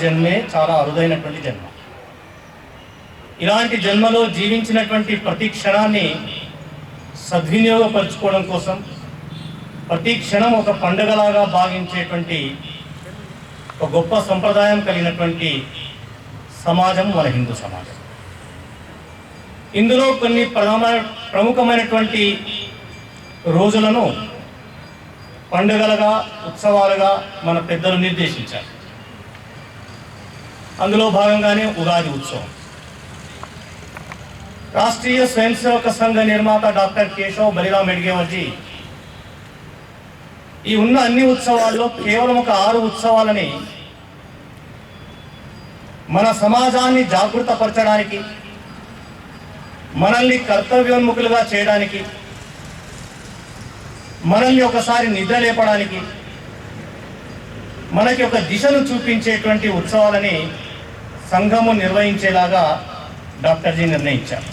జన్మే చాలా అరుదైనటువంటి జన్మ. ఇలాంటి జన్మలో జీవించినటువంటి ప్రతి క్షణాన్ని సద్వినియోగపరచుకోవడం కోసం ప్రతి క్షణం ఒక పండుగలాగా భావించేటువంటి ఒక గొప్ప సంప్రదాయం కలిగినటువంటి సమాజం మన హిందూ సమాజం. ఇందులో కొన్ని ప్రముఖమైనటువంటి రోజులను పండుగలుగా, ఉత్సవాలుగా మన పెద్దలు నిర్దేశించారు. అందులో భాగంగానే ఉగాది ఉత్సవం. రాష్ట్రీయ స్వయం సేవక సంఘ నిర్మాత డాక్టర్ కేశవ్ బలిరామ్ మెడ్గేవర్జీ ఈ ఉన్న అన్ని ఉత్సవాల్లో కేవలం ఒక 6 ఉత్సవాలని మన సమాజాన్ని జాగృతపరచడానికి, మనల్ని కర్తవ్యోన్ముఖులుగా చేయడానికి, మనల్ని ఒకసారి నిద్ర లేపడానికి, మనకి ఒక దిశను చూపించేటువంటి ఉత్సవాలని సంఘము నిర్వహించేలాగా డాక్టర్జీ నిర్ణయించారు.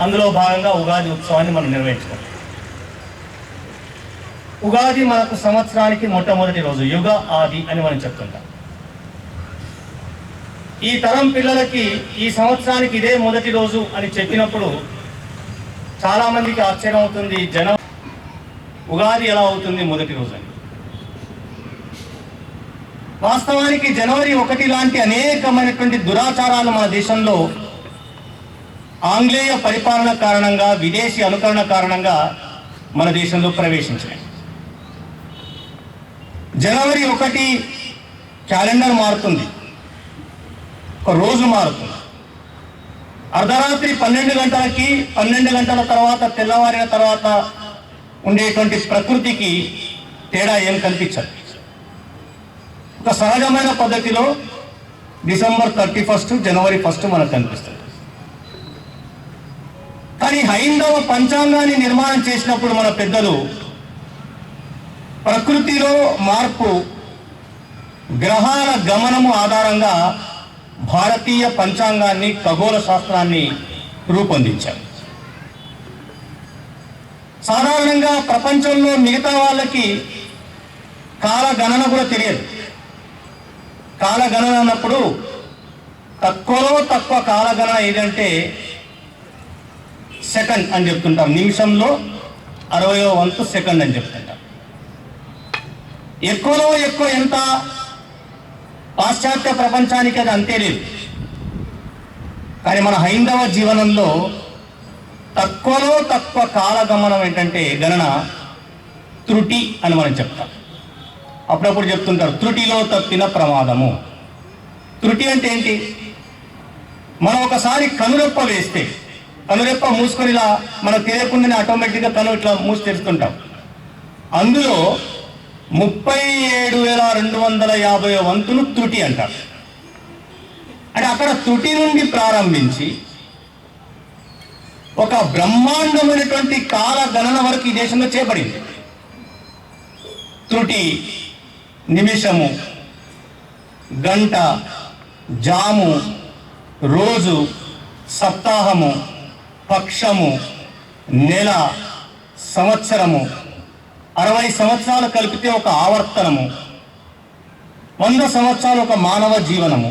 అందులో భాగంగా ఉగాది ఉత్సవాన్ని మనం నిర్వహించుకోవాలి. ఉగాది మనకు సంవత్సరానికి మొట్టమొదటి రోజు, యుగ ఆది అని మనం చెప్తుంటాం. ఈ తరం పిల్లలకి ఈ సంవత్సరానికి ఇదే మొదటి రోజు అని చెప్పినప్పుడు చాలామందికి ఆశ్చర్యం అవుతుంది, ఉగాది ఎలా అవుతుంది మొదటి రోజు అని. వాస్తవానికి జనవరి 1 లాంటి అనేకమైనటువంటి దురాచారాలు మన దేశంలో ఆంగ్లేయ పరిపాలన కారణంగా, విదేశీ అనుకరణ కారణంగా మన దేశంలో ప్రవేశించాయి. జనవరి 1 క్యాలెండర్ మారుతుంది, ఒక రోజు మారుతుంది. అర్ధరాత్రి 12 గంటలకి 12 గంటల తర్వాత తెల్లవారిన తర్వాత ఉండేటువంటి ప్రకృతికి తేడా ఏం కనిపించదు. ఒక సహజమైన పద్ధతిలో డిసెంబర్ 31, జనవరి 1 మనకు కనిపిస్తుంది. కానీ హైందవ పంచాంగాన్ని నిర్మాణం చేసినప్పుడు మన పెద్దలు ప్రకృతిలో మార్పు, గ్రహాల గమనము ఆధారంగా భారతీయ పంచాంగాన్ని, ఖగోళ శాస్త్రాన్ని రూపొందించారు. సాధారణంగా ప్రపంచంలో మిగతా వాళ్ళకి కాలగణన కూడా తెలియదు. కాలగణన అన్నప్పుడు తక్కువలో తక్కువ కాలగణన ఏదంటే సెకండ్ అని చెప్తుంటాం. నిమిషంలో 60వ వంతు సెకండ్ అని చెప్తుంటాం. ఎక్కువలో ఎక్కువ ఎంత? పాశ్చాత్య ప్రపంచానికి అది అంతే లేదు. కానీ మన హైందవ జీవనంలో తక్కువలో తక్కువ కాలగమనం ఏంటంటే గణన త్రుటి అని మనం చెప్తాం. అప్పుడప్పుడు చెప్తుంటారు త్రుటిలో తప్పిన ప్రమాదము. త్రుటి అంటే ఏంటి? మనం ఒకసారి కనురెప్ప వేస్తే, కనురెప్ప మూసుకొని ఇలా మనకు తెలియకుండానే ఆటోమేటిక్గా కను ఇట్లా మూసి తెరుస్తుంటాం. అందులో 37,250 వంతులు త్రుటి అంటారు. అంటే అక్కడ త్రుటి నుండి ప్రారంభించి ఒక బ్రహ్మాండమైనటువంటి కాల గణన వరకు ఈ దేశంలో చేపడింది. త్రుటి నిమిషము, గంట, జాము, రోజు, సప్తాహము, పక్షము, నెల, సంవత్సరము, 60 సంవత్సరాలు కలిపితే ఒక ఆవర్తనము, 100 సంవత్సరాలు ఒక మానవ జీవనము.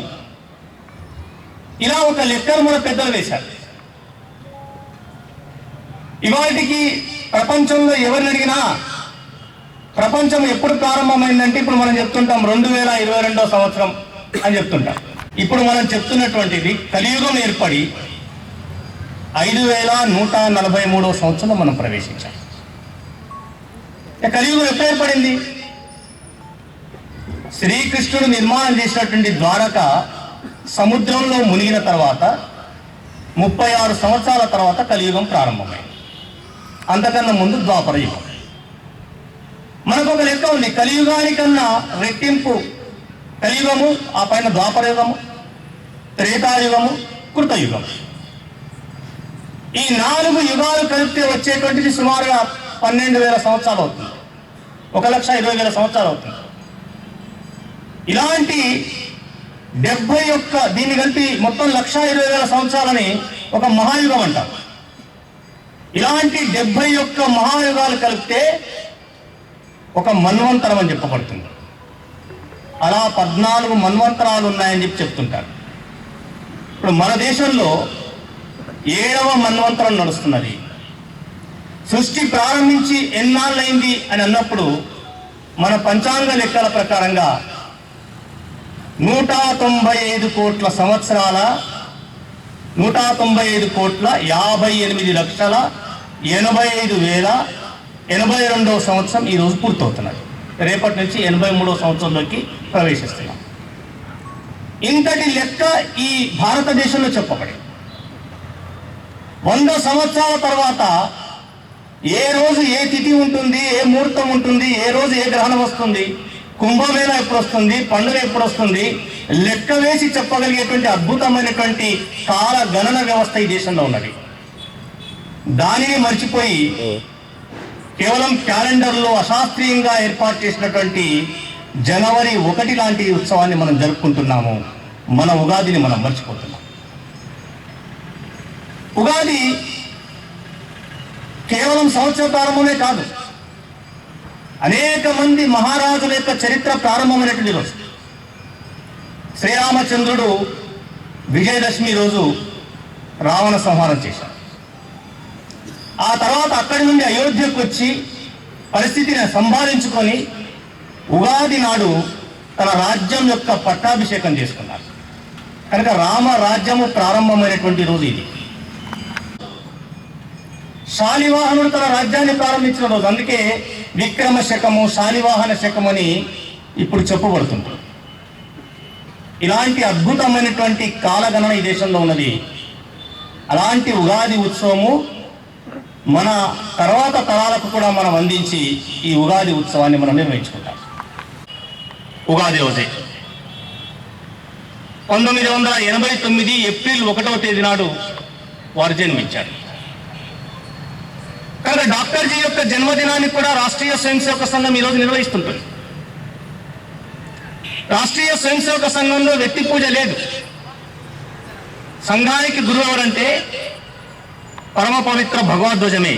ఇలా ఒక లెక్కను మన పెద్దలు వేశారు. ఇవాటికి ప్రపంచంలో ఎవరిని అడిగినా ప్రపంచం ఎప్పుడు ప్రారంభమైందంటే ఇప్పుడు మనం చెప్తుంటాం 2022వ సంవత్సరం అని చెప్తుంటాం. ఇప్పుడు మనం చెప్తున్నటువంటిది కలియుగం ఏర్పడి 5143వ సంవత్సరంలో మనం ప్రవేశించాం. కలియుగం ఎప్పుడు ఏర్పడింది? శ్రీకృష్ణుడు నిర్మాణం చేసినటువంటి ద్వారక సముద్రంలో మునిగిన తర్వాత 36 సంవత్సరాల తర్వాత కలియుగం ప్రారంభమైంది. అంతకన్నా ముందు ద్వాపర యుగం. మనకు ఒక లెక్క ఉంది, కలియుగానికన్నా రెట్టింపు కలియుగము, ఆ పైన ద్వాపర యుగము, త్రేతాయుగము, కృతయుగము. ఈ 4 యుగాలు కలిపితే వచ్చేటువంటిది సుమారుగా 12,000 సంవత్సరాలు అవుతుంది. 1,20,000 సంవత్సరాలు అవుతుంది. ఇలాంటి 71 దీన్ని కలిపి మొత్తం 1,20,000 సంవత్సరాలని ఒక మహాయుగం అంటారు. ఇలాంటి 71 మహాయుగాలు కలిపితే ఒక మన్వంతరం అని చెప్పబడుతుంది. అలా 14 మన్వంతరాలు ఉన్నాయని చెప్తుంటారు. ఇప్పుడు మన దేశంలో 7వ మన్వంతరం నడుస్తున్నది. సృష్టి ప్రారంభించి ఎన్నాళ్ళైంది అని అన్నప్పుడు మన పంచాంగ లెక్కల ప్రకారంగా 195 కోట్ల సంవత్సరాల 198,88,85,82వ సంవత్సరం ఈరోజు పూర్తవుతున్నది. రేపటి నుంచి 83వ సంవత్సరంలోకి ప్రవేశిస్తున్నాం. ఇంతటి లెక్క ఈ భారతదేశంలో చెప్పబడి 100 సంవత్సరాల తర్వాత ఏ రోజు ఏ తిథి ఉంటుంది, ఏ ముహూర్తం ఉంటుంది, ఏ రోజు ఏ గ్రహణం వస్తుంది, కుంభమేళ ఎప్పుడు వస్తుంది, పండుగ ఎప్పుడు వస్తుంది, లెక్క వేసి చెప్పగలిగేటువంటి అద్భుతమైనటువంటి కాల గణన వ్యవస్థ ఈ దేశంలో ఉన్నది. దానిని మర్చిపోయి కేవలం క్యాలెండర్లో అశాస్త్రీయంగా ఏర్పాటు చేసినటువంటి జనవరి 1 లాంటి ఉత్సవాన్ని మనం జరుపుకుంటున్నాము. మన ఉగాదిని మనం మర్చిపోతున్నాం. ఉగాది కేవలం సంవత్సర ప్రారంభమే కాదు, అనేక మంది మహారాజుల యొక్క చరిత్ర ప్రారంభమైనటువంటి రోజు. శ్రీరామచంద్రుడు విజయదశమి రోజు రావణ సంహారం చేశారు. ఆ తర్వాత అక్కడి నుండి అయోధ్యకు వచ్చి పరిస్థితిని సంభాళించుకొని ఉగాది నాడు తన రాజ్యం యొక్క పట్టాభిషేకం చేసుకున్నారు. కనుక రామ రాజ్యము ప్రారంభమైనటువంటి రోజు ఇది. శాలివాహనుడు తన రాజ్యాన్ని ప్రారంభించిన రోజు. అందుకే విక్రమ శకము, శాలివాహన శకం అని ఇప్పుడు చెప్పబడుతుంది. ఇలాంటి అద్భుతమైనటువంటి కాలగణన ఈ దేశంలో ఉన్నది. అలాంటి ఉగాది ఉత్సవము మన తర్వాత తరాలకు కూడా మనం అందించి ఈ ఉగాది ఉత్సవాన్ని మనం నిర్వహించుకుంటాం. ఉగాది రోజే 1989 ఏప్రిల్ 1వ తేదీ నాడు వారు జన్మించారు. కనుక డాక్టర్ జీ యొక్క జన్మదినాన్ని కూడా రాష్ట్రీయ స్వయం సేవక సంఘం ఈరోజు నిర్వహిస్తుంటుంది. రాష్ట్రీయ స్వయం సేవక సంఘంలో వ్యక్తి పూజ లేదు. సంఘానికి గురువు ఎవరంటే పరమ పవిత్ర భగవద్ధ్వజమే.